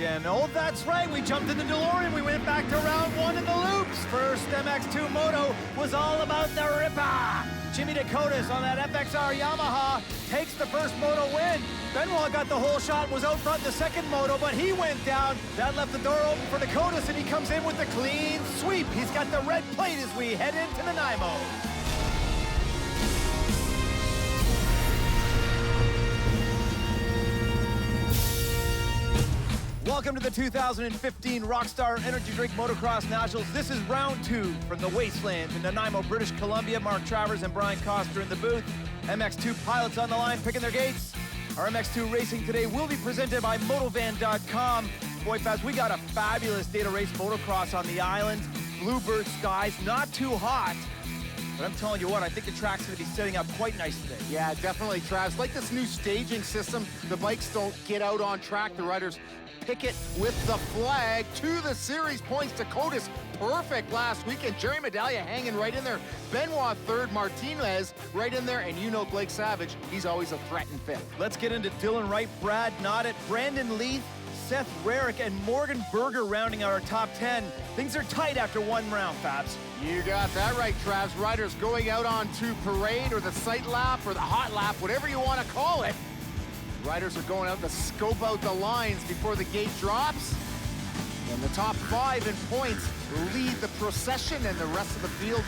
again. Oh, that's right, we jumped in the DeLorean. We went back to round one in the loops. First MX2 Moto was all about the ripper. Jimmy Dakotas on that FXR Yamaha takes the first Moto win. Benoit got the whole shot, was out front in the second Moto, but he went down. That left the door open for Dakotas, and he comes in with the clean sweep. He's got the red plate as we head into Nanaimo. Welcome to the 2015 Rockstar Energy Drink Motocross Nationals. This is round two from the Wastelands in Nanaimo, British Columbia. Mark Travers and Brian Coster in the booth. MX2 pilots on the line picking their gates. Our MX2 racing today will be presented by Motovan.com. Boy, Faz, we got a fabulous day to race motocross on the island. Bluebird skies, not too hot. But I'm telling you what, I think the track's going to be setting up quite nice today. Yeah, definitely, Travis. Like this new staging system, the bikes don't get out on track. The riders pick it with the flag to the series points. Dakotas perfect last weekend. Jerry Medallia hanging right in there. Benoit third, Martinez right in there, and you know Blake Savage, he's always a threat in fifth. Let's get into Dylan Wright, Brad Noddet, Brandon Leith, Seth Rarick, and Morgan Berger rounding out our top 10. Things are tight after one round, Fabs. You got that right, Travis. Riders going out onto parade or the sight lap or the hot lap, whatever you want to call it. Riders are going out to scope out the lines before the gate drops. And the top five in points lead the procession, and the rest of the field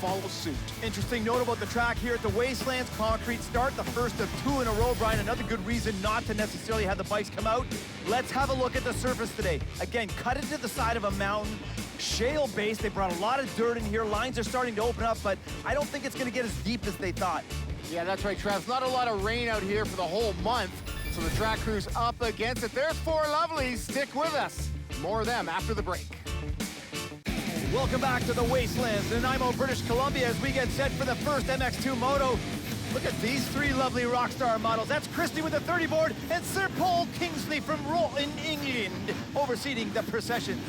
follow suit. Interesting note about the track here at the Wastelands. Concrete start, the first of two in a row, Brian. Another good reason not to necessarily have the bikes come out. Let's have a look at the surface today. Again, cut into the side of a mountain. Shale base, they brought a lot of dirt in here. Lines are starting to open up, but I don't think it's going to get as deep as they thought. Yeah, that's right, Travis. Not a lot of rain out here for the whole month, so the track crew's up against it. There's four lovelies. Stick with us. More of them after the break. Welcome back to the Wastelands, Nanaimo, British Columbia, as we get set for the first MX2 Moto. Look at these three lovely Rockstar models. That's Christy with the 30 board and Sir Paul Kingsley from in England overseeing the processions.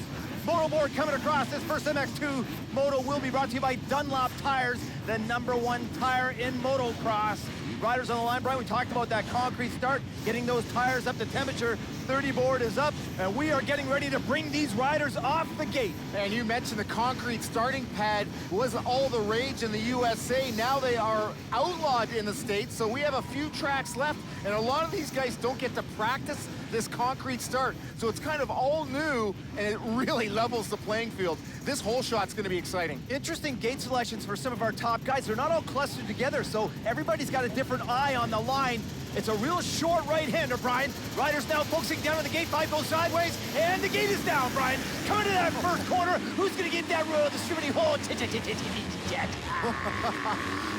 Moto board coming across. This first MX2 Moto will be brought to you by Dunlop Tires, the #1 tire in motocross. Riders on the line, Brian, we talked about that concrete start, getting those tires up to temperature. 30 board is up, and we are getting ready to bring these riders off the gate. And you mentioned the concrete starting pad was all the rage in the USA. Now they are outlawed in the States, so we have a few tracks left, and a lot of these guys don't get to practice this concrete start. So it's kind of all new, and it really levels the playing field. This whole shot's gonna be exciting. Interesting gate selections for some of our top guys. They're not all clustered together, so everybody's got a different eye on the line. It's a real short right-hander, Brian. Riders now focusing down on the gate. 5 goes sideways, and the gate is down, Brian. Coming to that first corner. Who's gonna get that road distributing hole?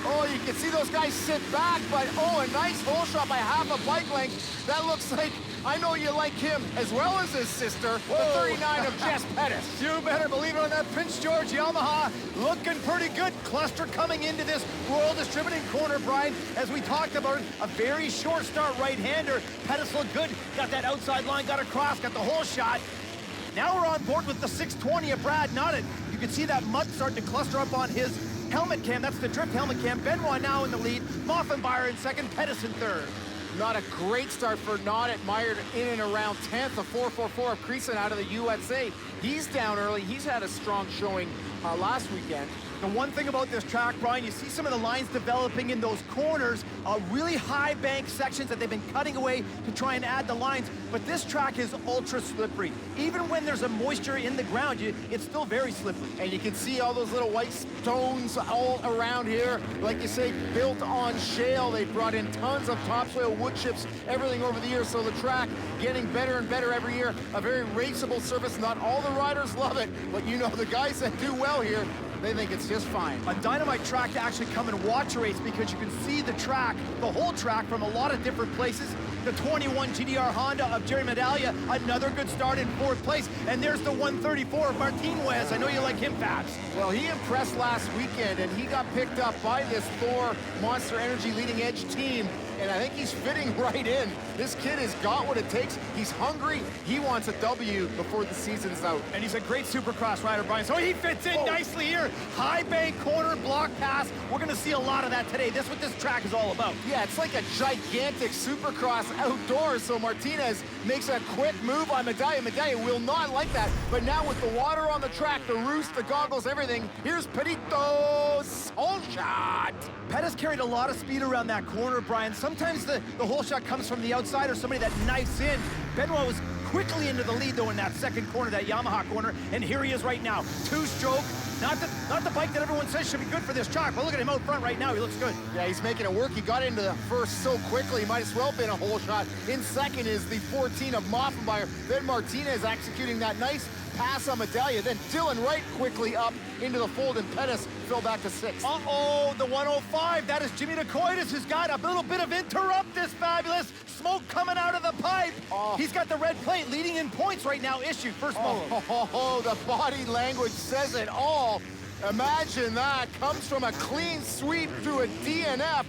Oh, you can see those guys sit back, but oh, a nice hole shot by half a bike length. That looks like, I know you like him as well as his sister, the 39 of Jess Pettis. You better believe it on that Prince George Yamaha. Looking pretty good. Cluster coming into this royal distributing corner, Brian. As we talked about, a very short start right-hander. Pettis looked good. Got that outside line, got across, got the whole shot. Now we're on board with the 620 of Brad Noddet. You can see that mud starting to cluster up on his helmet cam. That's the drift helmet cam. Benoit now in the lead. Moffenbauer in second, Pettis in third. Not a great start for Noddet, mired in and around 10th, a 4.44 of Creason out of the USA. He's down early. He's had a strong showing last weekend. The one thing about this track, Brian, you see some of the lines developing in those corners, really high bank sections that they've been cutting away to try and add the lines, but this track is ultra slippery. Even when there's a moisture in the ground, it's still very slippery. And you can see all those little white stones all around here. Like you say, built on shale. They brought in tons of topsoil, wood chips, everything over the years, so the track getting better and better every year. A very raceable surface. Not all the riders love it, but you know the guys that do well here, they think it's just fine. A dynamite track to actually come and watch a race because you can see the track, the whole track from a lot of different places. The 21 GDR Honda of Jerry Medallia, another good start in 4th place. And there's the 134 of Martinez. I know you like him, Fabs. Well, he impressed last weekend, and he got picked up by this Thor Monster Energy leading edge team. and I think he's fitting right in. This kid has got what it takes. He's hungry. He wants a W before the season's out. And he's a great Supercross rider, Brian. So he fits in nicely here. High bank corner block pass. We're going to see a lot of that today. That's what this track is all about. Yeah, it's like a gigantic Supercross outdoors. So Martinez makes a quick move on Medalla. Medalla will not like that. But now with the water on the track, the roost, the goggles, everything, here's Perito's whole shot. Pettis carried a lot of speed around that corner, Brian. Sometimes the whole shot comes from the outside or somebody that knifes in. Benoit was quickly into the lead, though, in that second corner, that Yamaha corner, and here he is right now. Two-stroke, not the bike that everyone says should be good for this track, but look at him out front right now. He looks good. Yeah, he's making it work. He got into the first so quickly. He might as well have been a whole shot. In second is the 14 of Moffenbauer. Then Martinez executing that nice pass on Medalla. Then Dylan Wright quickly up into the fold, and Pettis fell back to 6th. Uh-oh, the 105. That is Jimmy Nicoitis, who's got a little bit of interrupt this fabulous smoke coming out of the pipe. He's got the red plate leading in points right now issued. First moto. The body language says it all. Imagine that. Comes from a clean sweep through a DNF.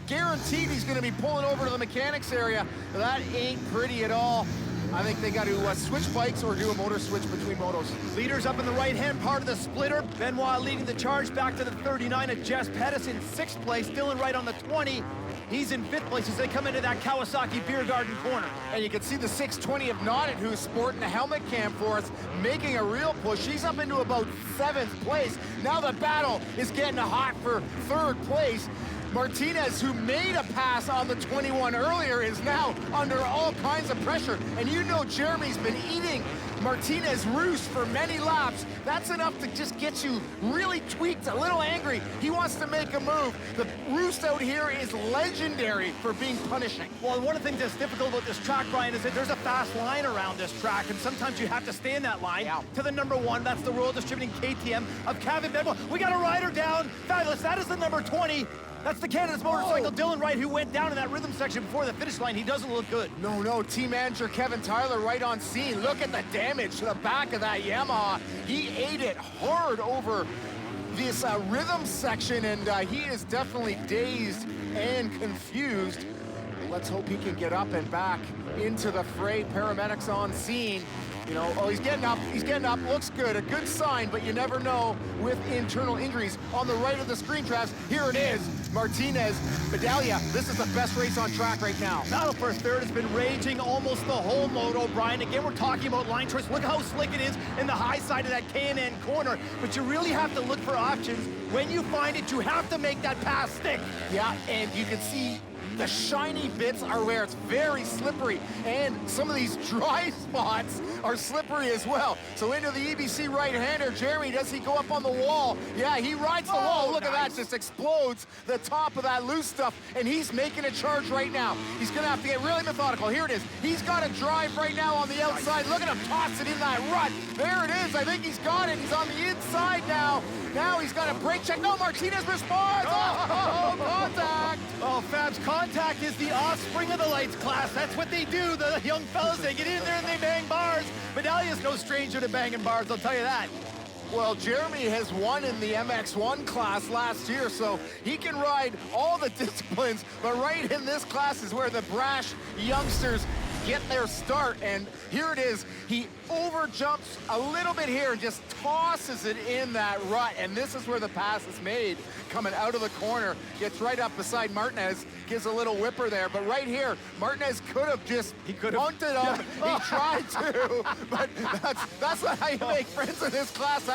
Guaranteed he's going to be pulling over to the mechanics area. That ain't pretty at all. I think they got to switch bikes or do a motor switch between motos. Leaders up in the right-hand part of the splitter. Benoit leading the charge back to the 39 of Jess Pettis in 6th place. Dylan Wright on the 20. He's in 5th place as they come into that Kawasaki Beer Garden corner. And you can see the 620 of Noddet, who's sporting a helmet cam for us, making a real push. He's up into about 7th place. Now the battle is getting hot for 3rd place. Martinez, who made a pass on the 21 earlier, is now under all kinds of pressure. And you know Jeremy's been eating Martinez roost for many laps. That's enough to just get you really tweaked, a little angry. He wants to make a move. The roost out here is legendary for being punishing. Well, one of the things that's difficult about this track, Brian, is that there's a fast line around this track, and sometimes you have to stay in that line to the number 1. That's the Royal Distributing KTM of Kevin Benoit. We got a rider down. Fabulous. That is the number 20. That's the Canada's motorcycle, Dylan Wright, who went down in that rhythm section before the finish line. He doesn't look good. No, team manager Kevin Tyler right on scene. Look at the damage to the back of that Yamaha. He ate it hard over this rhythm section, and he is definitely dazed and confused. Let's hope he can get up and back into the fray. Paramedics on scene. You know, he's getting up, looks good, a good sign, but you never know with internal injuries. On the right of the screen, Travis, here it is, Martinez, Medalla. This is the best race on track right now. Battle for 3rd has been raging almost the whole moto, Brian. Again, we're talking about line choice. Look how slick it is in the high side of that K&N corner, but you really have to look for options. When you find it, you have to make that pass stick. Yeah, and you can see the shiny bits are where it's very slippery, and some of these dry spots are slippery as well. So into the EBC right-hander, Jeremy, does he go up on the wall? Yeah, he rides the wall. Look at that, just explodes the top of that loose stuff, and he's making a charge right now. He's gonna have to get really methodical. Here it is. He's got a drive right now on the outside. Look at him toss it in that rut. There it is. I think he's got it. He's on the inside now. Now he's got a brake check. No, Martinez responds. Oh, contact. Oh, Fabs, contact is the offspring of the lights class. That's what they do. The young fellas, they get in there and they bang bars. Medalla's no stranger to banging bars, I'll tell you that. Well, Jeremy has won in the MX1 class last year, so he can ride all the disciplines, but right in this class is where the brash youngsters get their start, and here it is. He overjumps a little bit here and just tosses it in that rut, and this is where the pass is made. Coming out of the corner, gets right up beside Martinez, gives a little whipper there, but right here, Martinez could have just punted up. He tried to, but that's not how you make friends in this class.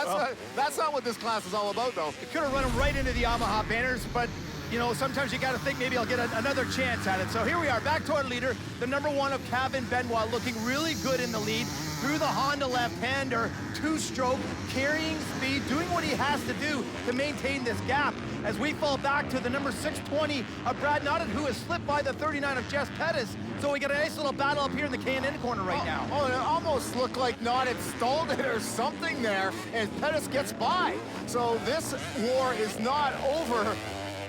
That's not what this class is all about, though. It could have run him right into the Yamaha banners, but you know, sometimes you got to think maybe I'll get another chance at it. So here we are, back to our leader, the number 1 of Kevin Benoit, looking really good in the lead through the Honda left-hander, 2-stroke, carrying speed, doing what he has to do to maintain this gap. As we fall back to the number 620 of Brad Noddet, who has slipped by the 39 of Jess Pettis. So we got a nice little battle up here in the K&N corner right now. Oh, it almost looked like Noddet stalled it or something there, and Pettis gets by. So this war is not over.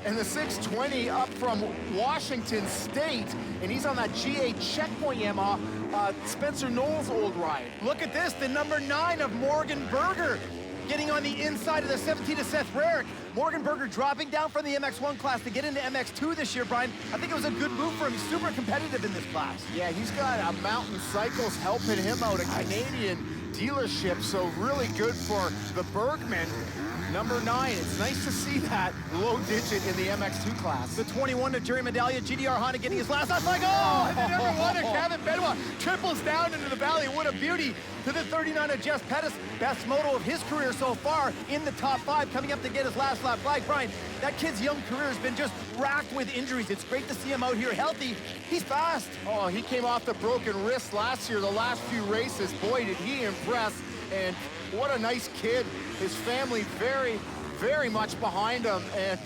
And the 620 up from Washington State, and he's on that GA Checkpoint Yamaha, Spencer Knowles' old ride. Look at this, the number 9 of Morgan Berger. getting on the inside of the 17 to Seth Rarick. Morgan Berger dropping down from the MX1 class to get into MX2 this year, Brian. I think it was a good move for him. He's super competitive in this class. Yeah, he's got a Mountain Cycles helping him out, a Canadian dealership, so really good for the Bergman. Number 9, it's nice to see that low digit in the MX2 class. The 21 to Jerry Medallia, GDR Honda getting his last. That's like, oh, and the number 1 to Kevin Benoit triples down into the valley. What a beauty. To the 39 of Jess Pettis, best moto of his career so far, in the top 5, coming up to get his last lap flag. Brian, that kid's young career has been just racked with injuries. It's great to see him out here healthy. He's fast. Oh, he came off the broken wrist last year, the last few races. Boy, did he impress. And what a nice kid. His family very, very much behind him. And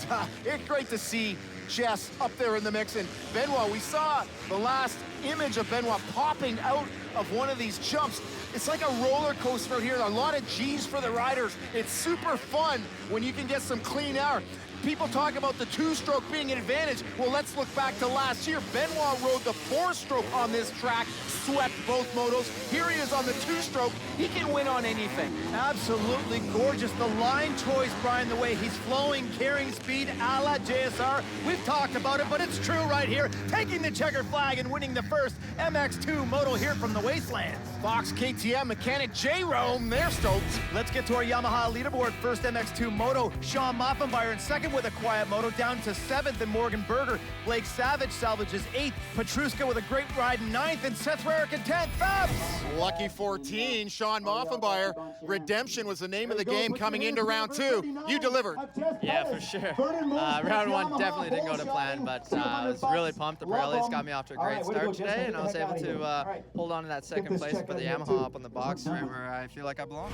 it's great to see Jess up there in the mix. And Benoit, we saw the last image of Benoit popping out of one of these jumps. It's like a roller coaster out here. A lot of G's for the riders. It's super fun when you can get some clean air. People talk about the 2-stroke being an advantage. Well, let's look back to last year. Benoit rode the 4-stroke on this track, swept both motos. Here he is on the 2-stroke. He can win on anything. Absolutely gorgeous. The line choice, Brian, the way he's flowing, carrying speed, a la JSR. We've talked about it, but it's true right here. Taking the checkered flag and winning the first MX2 moto here from the Wastelands. Fox KTM mechanic J. Rome, they're stoked. Let's get to our Yamaha leaderboard. First MX2 moto, Sean Moffenbauer in second with a quiet moto, down to 7th, and Morgan Berger. Blake Savage salvages 8th. Petruska with a great ride in 9th, and Seth Rarick in 10th. Fabs! Lucky 14, Sean Moffenbauer. Redemption was the name of the game coming into round 2. You delivered. Yeah, for sure. Round 1 definitely didn't go to plan, but I was really pumped. The Pirellis got me off to a great start today, and I was able to hold on to that second place and put the Yamaha up on the box right where I feel like I belong.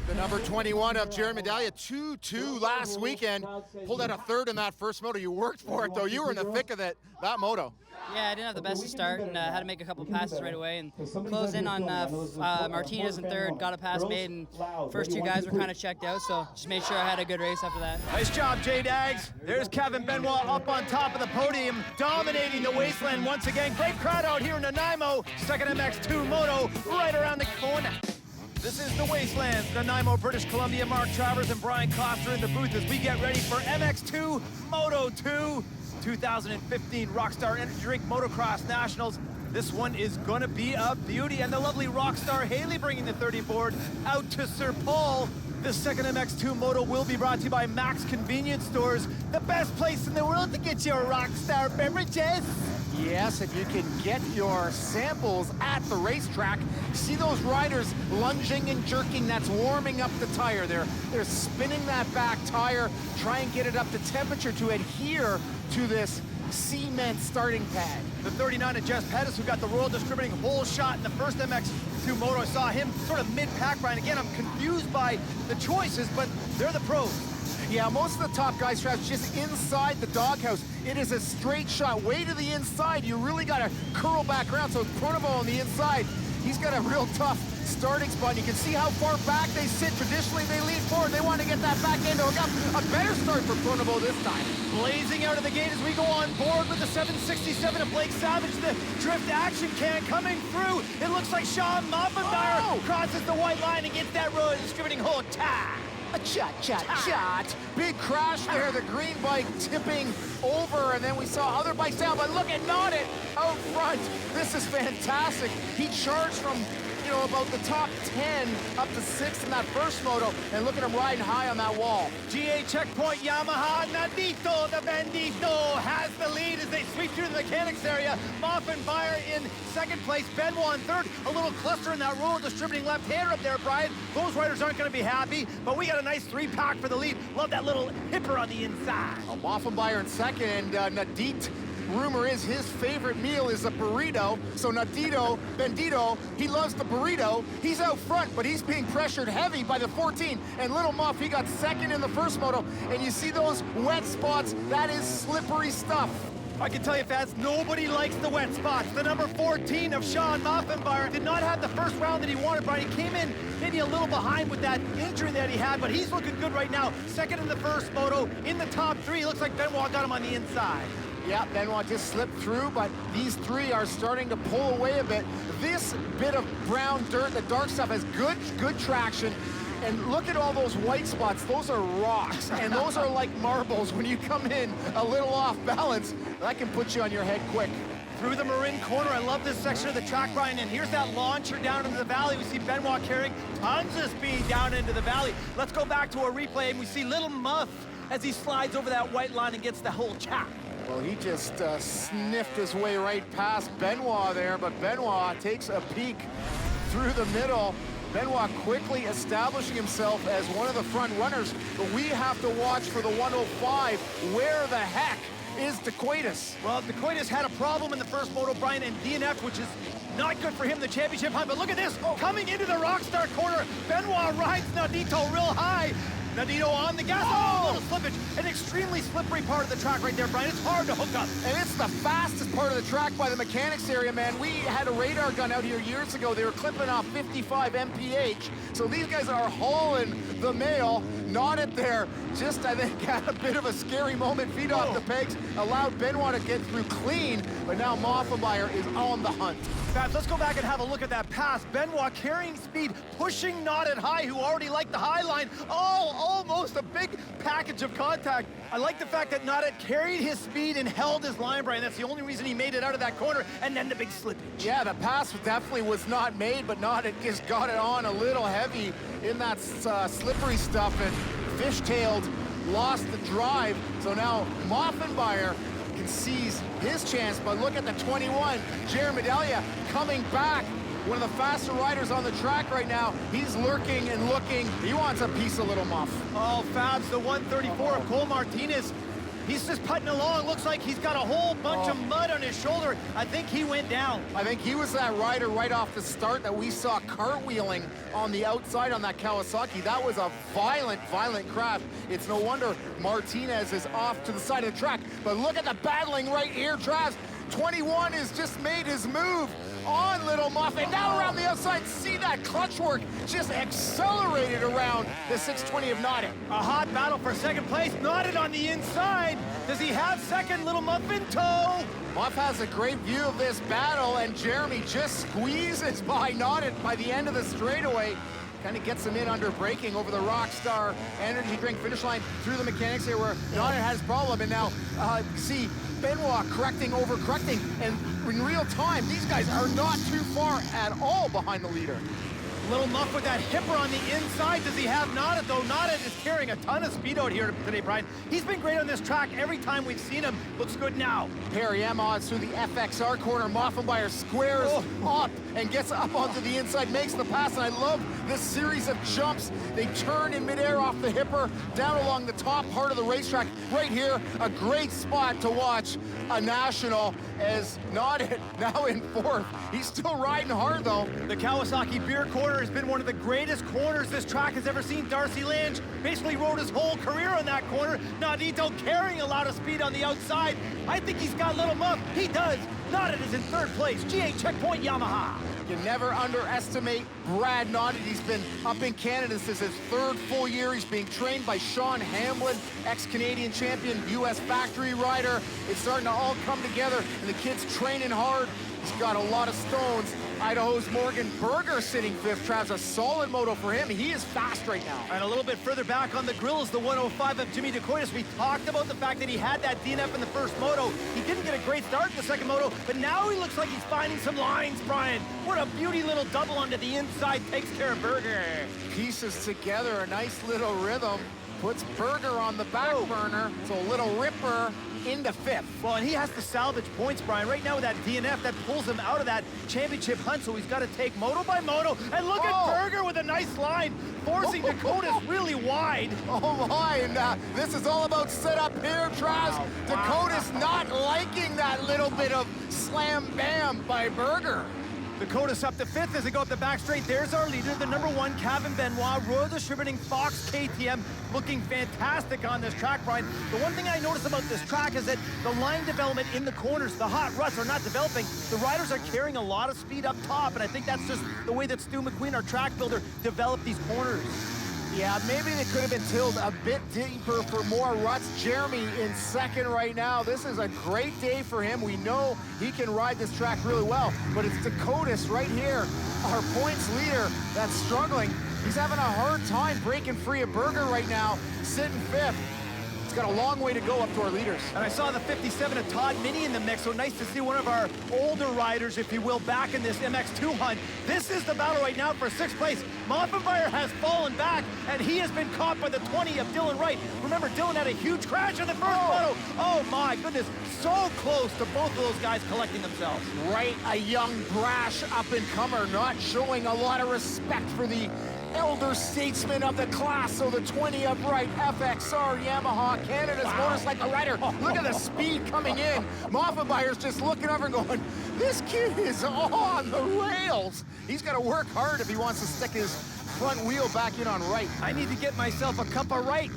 The number 21 of Jerry Medallia, 2-2 last weekend. Pulled out a 3rd in that first moto. You worked for it, though. You were in the thick of it, that moto. Yeah, I didn't have the best start and had to make a couple passes right away and close in on Martinez in 3rd, got a pass made, and first 2 guys were kind of checked out, so just made sure I had a good race after that. Nice job, J-Dags. There's Kevin Benoit up on top of the podium, dominating the Wasteland once again. Great crowd out here in Nanaimo. Second MX2 moto right around the corner. This is the Wastelands, Nanaimo, British Columbia. Mark Travers and Brian Coster in the booth as we get ready for MX2 Moto 2 2015 Rockstar Energy Drink Motocross Nationals. This one is gonna be a beauty, and the lovely Rockstar Haley bringing the 30 board out to Sir Paul. This second MX2 Moto will be brought to you by Max Convenience Stores, the best place in the world to get your Rockstar beverages. Yes, and you can get your samples at the racetrack. See those riders lunging and jerking? That's warming up the tire. They're spinning that back tire, try and get it up to temperature to adhere to this cement starting pad. The 39 of Jess Pettis, who got the Royal Distributing whole shot in the first MX2 Moto. I saw him sort of mid-pack, Brian. Again, I'm confused by the choices, but they're the pros. Yeah, most of the top guys, Travis, just inside the doghouse. It is a straight shot way to the inside. You really got to curl back around. So Pronovo on the inside, he's got a real tough starting spot. You can see how far back they sit. Traditionally, they lean forward. They want to get that back end to hook up. A better start for Pronovo this time. Blazing out of the gate as we go on board with the 767 of Blake Savage. The drift action can coming through. It looks like Sean Moffenbauer crosses the white line and gets that Royal Distributing whole tie. A chat. Big crash there, the green bike tipping over, and then we saw other bikes down, but look at Nodit out front. This is fantastic. He charged from, about the top 10 up to 6th in that first moto, and look at him riding high on that wall. GA checkpoint Yamaha, Nadito the Bandito has the lead as they sweep through the mechanics area. Moffenbauer in second place, Benoit in 3rd. A little cluster in that Royal Distributing left-hander up there, Brian. Those riders aren't going to be happy, but we got a nice 3-pack for the lead. Love that little hipper on the inside. Moffenbauer in second, and Nadit, rumor is his favorite meal is a burrito. So Nadito, Bendito, he loves the burrito. He's out front, but he's being pressured heavy by the 14. And Little Muff, he got second in the first moto. And you see those wet spots, that is slippery stuff. I can tell you, Fats, nobody likes the wet spots. The number 14 of Sean Moffenbauer did not have the first round that he wanted, Brian. He came in maybe a little behind with that injury that he had, but he's looking good right now. Second in the first moto, in the top 3. Looks like Benoit got him on the inside. Yeah, Benoit just slipped through, but these 3 are starting to pull away a bit. This bit of brown dirt, the dark stuff, has good traction. And look at all those white spots. Those are rocks, and those are like marbles. When you come in a little off balance, that can put you on your head quick. Through the Marin corner, I love this section of the track, Brian, and here's that launcher down into the valley. We see Benoit carrying tons of speed down into the valley. Let's go back to a replay, and we see Little Muff as he slides over that white line and gets the whole chap. Well, he just sniffed his way right past Benoit there, but Benoit takes a peek through the middle. Benoit quickly establishing himself as one of the front runners, but we have to watch for the 105. Where the heck is DeQuaitis? Well, DeQuaitis had a problem in the first Moto, Brian, and DNF, which is not good for him, the championship hunt. But look at this, coming into the Rockstar corner, Benoit rides Nadito real high. Nadito on the gas, a little slippage. An extremely slippery part of the track right there, Brian. It's hard to hook up. And it's the fastest part of the track by the mechanics area, man. We had a radar gun out here years ago. They were clipping off 55 mph. So these guys are hauling the mail, not at there. Just, I think, had a bit of a scary moment. Feet off the pegs, allowed Benoit to get through clean, but now Moffenbauer is on the hunt. Babs, let's go back and have a look at that pass. Benoit carrying speed, pushing Knotted High, who already liked the high line. Oh, almost a big package of contact. I like the fact that Knotted carried his speed and held his line, Brian. That's the only reason he made it out of that corner, and then the big slippage. Yeah, the pass definitely was not made, but Knotted just got it on a little heavy in that slippery stuff, and fishtailed, lost the drive. So now Moffenbauer can seize his chance, but look at the 21, Jared Medaglia coming back, one of the faster riders on the track right now. He's lurking and looking. He wants a piece of Little Muff. Oh, Fabs, the 134 of Cole Martinez. He's just putting along. Looks like he's got a whole bunch of mud on his shoulder. I think he went down. I think he was that rider right off the start that we saw cartwheeling on the outside on that Kawasaki. That was a violent, violent crash. It's no wonder Martinez is off to the side of the track. But look at the battling right here, Travis. 21 has just made his move on Little Muff, and now around the outside, see that clutch work just accelerated around the 620 of Knotted. A hot battle for second place. Knotted on the inside. Does he have second? Little Muff in tow. Muff has a great view of this battle, and Jeremy just squeezes by Knotted by the end of the straightaway. Kind of gets him in under braking over the Rockstar energy drink finish line through the mechanics here where Knotted has problem, and now see Benoit overcorrecting, and in real time, these guys are not too far at all behind the leader. Little Muff with that hipper on the inside. Does he have Knotted, though? Knotted is carrying a ton of speed out here today, Brian. He's been great on this track every time we've seen him. Looks good now. Perry M odds through the FXR corner. Moffenbauer squares up and gets up onto the inside, makes the pass, and I love this series of jumps. They turn in midair off the hipper, down along the top part of the racetrack. Right here, a great spot to watch a national as Knotted now in fourth. He's still riding hard, though. The Kawasaki beer corner has been one of the greatest corners this track has ever seen. Darcy Lange basically rode his whole career on that corner. Nadito carrying a lot of speed on the outside. I think he's got Little Muff. He does. Knotted is in third place. G8 Checkpoint Yamaha. You never underestimate Brad Knotted. He's been up in Canada since his third full year. He's being trained by Sean Hamlin, ex-Canadian champion, U.S. factory rider. It's starting to all come together, and the kid's training hard. He's got a lot of stones. Idaho's Morgan Berger sitting fifth. Trav's a solid moto for him. He is fast right now. And a little bit further back on the grill is the 105 of Jimmy DeQuaitis. We talked about the fact that he had that DNF in the first moto. He didn't get a great start in the second moto, but now he looks like he's finding some lines, Brian. What a beauty little double onto the inside takes care of Berger. Pieces together, a nice little rhythm. Puts Berger on the back burner. So a little ripper into fifth. Well, and he has to salvage points, Brian. Right now with that DNF, that pulls him out of that championship hunt, so he's got to take moto by moto. And look at Berger with a nice line, forcing Dakota's really wide. Oh my, and this is all about setup here, Traz. Dakota's not liking that little bit of slam bam by Berger. Dakota's up to fifth as they go up the back straight. There's our leader, the number one, Kevin Benoit, Royal Distributing Fox KTM, looking fantastic on this track, Brian. The one thing I notice about this track is that the line development in the corners, the hot ruts are not developing. The riders are carrying a lot of speed up top, and I think that's just the way that Stu McQueen, our track builder, developed these corners. Yeah, maybe they could have been tilled a bit deeper for more ruts. Jeremy in second right now. This is a great day for him. We know he can ride this track really well, but it's Dakotas right here, our points leader, that's struggling. He's having a hard time breaking free of Berger right now, sitting 5th. He's got a long way to go up to our leaders. And I saw the 57 of Todd Mini in the mix, so nice to see one of our older riders, if you will, back in this MX2 hunt. This is the battle right now for 6th place. Moffenbauer has fallen back, and he has been caught by the 20 of Dylan Wright. Remember, Dylan had a huge crash in the first moto. Oh my goodness, so close to both of those guys collecting themselves. Wright, a young, brash up-and-comer, not showing a lot of respect for the elder statesman of the class. So the 20 of Wright, FXR Yamaha, Canada's motorcycle rider. Look at the speed coming in. Moffenbauer's just looking over and going, this kid is on the rails. He's got to work hard if he wants to stick his front wheel back in on Wright. I need to get myself a cup of right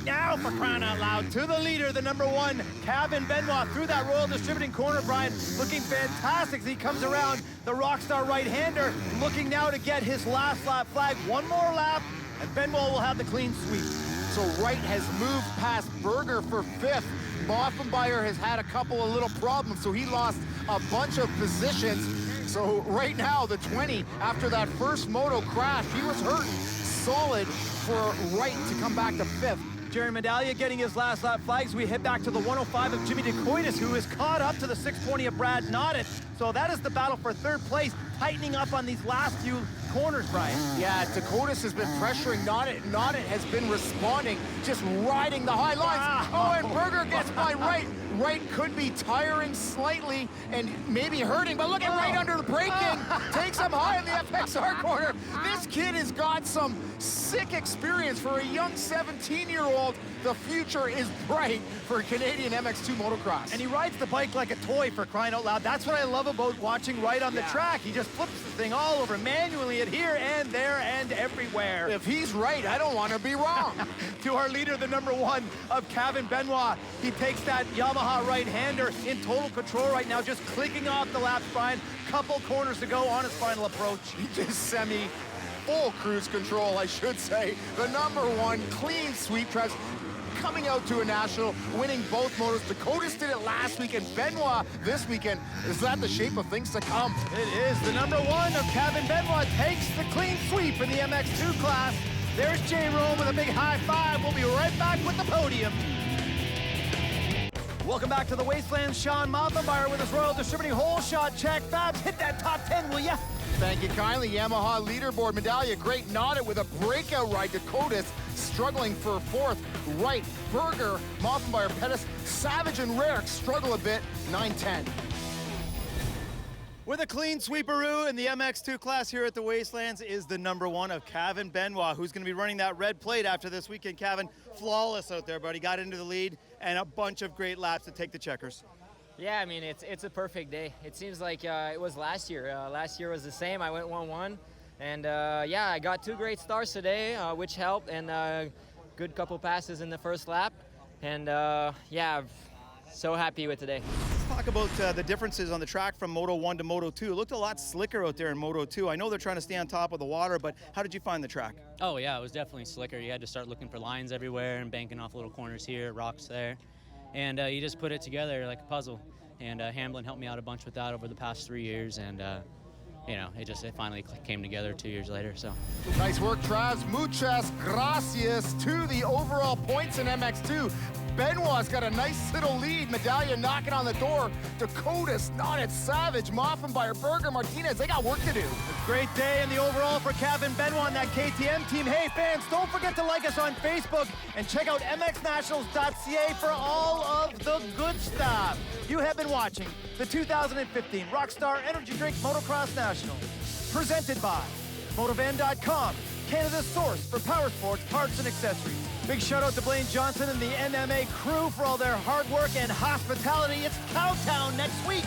now, for crying out loud. To the leader, the number 1, Kevin Benoit, through that Royal Distributing corner, Brian, looking fantastic as he comes around. The Rockstar right-hander looking now to get his last lap flag. One more lap, and Benoit will have the clean sweep. So Wright has moved past Berger for 5th. Moffenbauer has had a couple of little problems, so he lost a bunch of positions. So right now, the 20, after that first moto crash, he was hurting solid for Wright to come back to 5th. Jerry Medaglia getting his last lap flags. We head back to the 105 of Jimmy DeCoitis, who is caught up to the 620 of Brad Noddet. So that is the battle for 3rd place, tightening up on these last few corners, Brian. Yeah, DeCoitis has been pressuring Noddet. Noddet has been responding, just riding the high lines. Oh, and Berger gets by Wright. Wright could be tiring slightly and maybe hurting, but look at Wright under the braking. Takes him high in the FXR corner. This kid has got some sick experience for a young 17-year-old. The future is bright for Canadian MX2 motocross. And he rides the bike like a toy, for crying out loud. That's what I love about watching Wright on the track. He just flips the thing all over manually at here and there and everywhere. If he's right, I don't want to be wrong. To our leader, the number 1 of Kevin Benoit. He takes that Yamaha right-hander in total control right now, just clicking off the laps, Brian. Couple corners to go on his final approach. He just full cruise control, I should say. The number 1 clean sweep, Travis, coming out to a national, winning both motos. DeCoitis did it last week, and Benoit this weekend. Is that the shape of things to come? It is. The number 1 of Kevin Benoit takes the clean sweep in the MX2 class. There's J. Rome with a big high five. We'll be right back with the podium. Welcome back to the Wastelands. Sean Moffenbauer with his Royal Distributing hole shot check. Fabs, hit that top 10, will ya? Thank you kindly. Yamaha leaderboard medallion. Great Noddet with a breakout ride. DeCoitis struggling for 4th. Wright, Berger, Moffenbauer, Pettis, Savage, and Rarick struggle a bit. 9-10. With a clean sweeperoo in the MX2 class here at the Wastelands is the number 1 of Kevin Benoit, who's going to be running that red plate after this weekend. Kevin, flawless out there, buddy. Got into the lead and a bunch of great laps to take the checkers. Yeah, I mean, it's a perfect day. It seems like it was last year. Last year was the same. I went 1-1. And yeah, I got 2 great stars today, which helped, and good couple passes in the first lap. And yeah, so happy with today. Let's talk about the differences on the track from Moto 1 to Moto 2. It looked a lot slicker out there in Moto 2. I know they're trying to stay on top of the water, but how did you find the track? Oh yeah, it was definitely slicker. You had to start looking for lines everywhere and banking off little corners here, rocks there. And you just put it together like a puzzle. And Hamblin helped me out a bunch with that over the past 3 years, and you know, it finally came together 2 years later. So nice work, Travs. Muchas gracias to the overall points in MX2. Benoit's got a nice little lead. Medallion knocking on the door. DeCoitis, Noddet, Savage, Moffenbauer, Berger, Martinez. They got work to do. Great day in the overall for Kevin Benoit and that KTM team. Hey fans, don't forget to like us on Facebook and check out mxnationals.ca for all of the good stuff. You have been watching the 2015 Rockstar Energy Drink Motocross National, presented by Motovan.com, Canada's source for power sports parts and accessories. Big shout out to Blaine Johnson and the NMA crew for all their hard work and hospitality. It's Cowtown next week.